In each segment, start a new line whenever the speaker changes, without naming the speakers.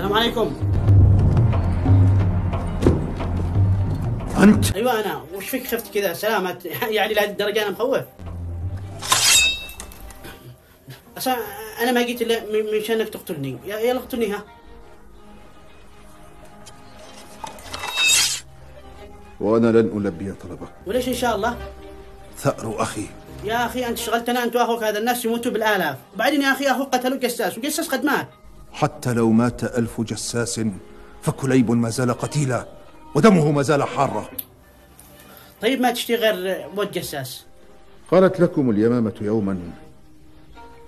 السلام عليكم.
أنت؟
أيوة أنا. وش فيك خفت كذا؟ سلامة يعني لهذه الدرجة أنا مخوف. أصلا أنا ما جيت إلا مشانك تقتلني. يلا اقتلني ها.
وأنا لن ألبي طلبك.
وليش إن شاء الله؟
ثأر أخي.
يا أخي أنت شغلتنا أنت وأخوك هذا، الناس يموتوا بالآلاف، وبعدين يا أخي أخوك قتلوا جساس وجساس قد مات.
حتى لو مات 1000 جساس فكليب ما زال قتيلا ودمه ما زال حارا.
طيب ما تشتي غير موت جساس؟
قالت لكم اليمامة يوما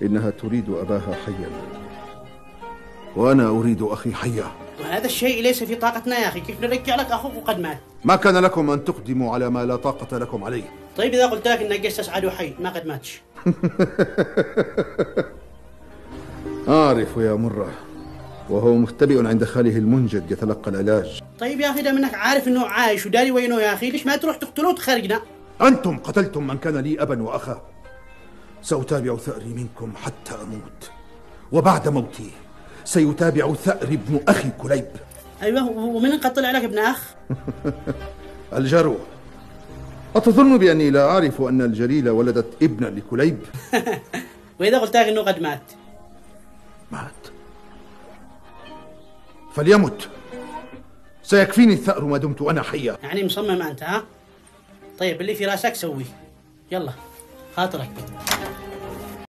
إنها تريد أباها حيا، وأنا أريد أخي حيا.
وهذا الشيء ليس في طاقتنا يا أخي، كيف نرجع لك أخوك وقد مات؟
ما كان لكم أن تقدموا على ما لا طاقة لكم عليه.
طيب إذا قلت لك إن جساس عدو حي ما قد ماتش.
أعرف يا مرة، وهو مختبئ عند خاله المنجد يتلقى العلاج.
طيب يا أخي دام إنك عارف إنه عايش وداري وينه يا أخي، ليش ما تروح تقتلوه وتخرجنا؟
أنتم قتلتم من كان لي أبا وأخا، سأتابع ثأري منكم حتى أموت، وبعد موتي سيتابع ثأر ابن أخي كليب.
أيوة، ومن قد عليك ابن أخ؟
الجرو. أتظن بأني لا أعرف أن الجليلة ولدت ابنا لكليب؟
وإذا قلت لك إنه قد مات؟
مات؟ فليمت، سيكفيني الثأر ما دمت أنا حيا.
يعني مصمم أنت ها؟ طيب اللي في راسك سويه، يلا خاطرك.